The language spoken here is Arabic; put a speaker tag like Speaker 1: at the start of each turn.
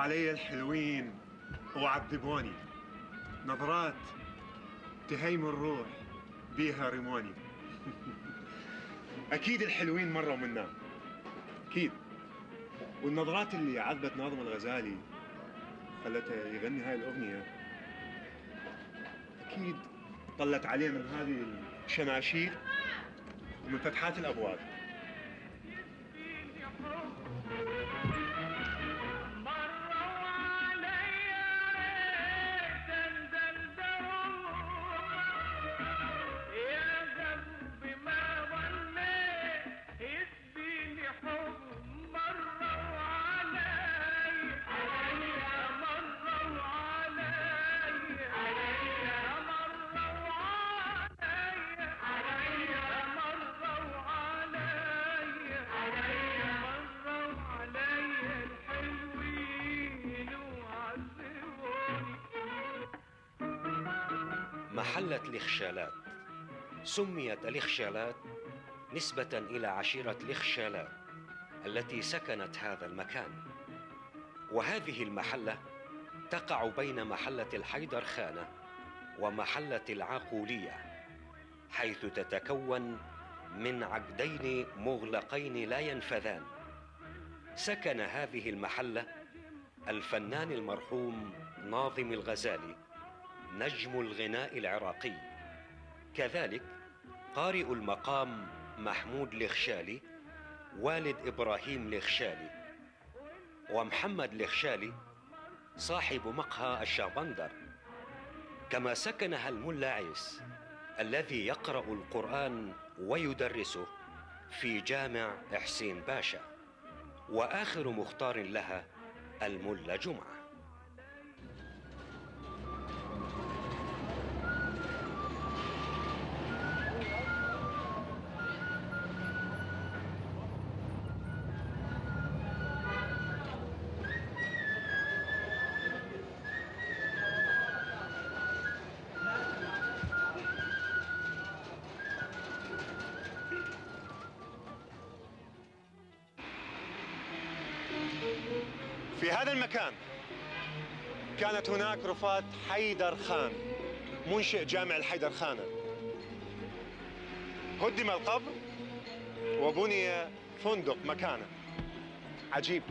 Speaker 1: علي الحلوين وعذبوني، نظرات تهيم الروح بيها رموني. أكيد الحلوين مروا منا، أكيد. والنظرات اللي عذبت ناظم الغزالي خلته يغني هاي الأغنية أكيد طلت عليه من هذه الشماشير ومن فتحات الأبواب.
Speaker 2: محلة الإخشالات. سميت الإخشالات نسبة إلى عشيرة الإخشالات التي سكنت هذا المكان، وهذه المحلة تقع بين محلة الحيدر خانة ومحلة العاقولية، حيث تتكون من عقدين مغلقين لا ينفذان. سكن هذه المحلة الفنان المرحوم ناظم الغزالي نجم الغناء العراقي، كذلك قارئ المقام محمود الإخشالي والد إبراهيم الإخشالي، ومحمد الإخشالي صاحب مقهى الشابندر. كما سكنها الملا عيس الذي يقرأ القرآن ويدرسه في جامع حسين باشا، وآخر مختار لها الملا جمعة.
Speaker 1: في هذا المكان كانت هناك رفات حيدر خان منشئ جامع الحيدر خانة. هدم القبر وبني فندق مكانه. عجيب.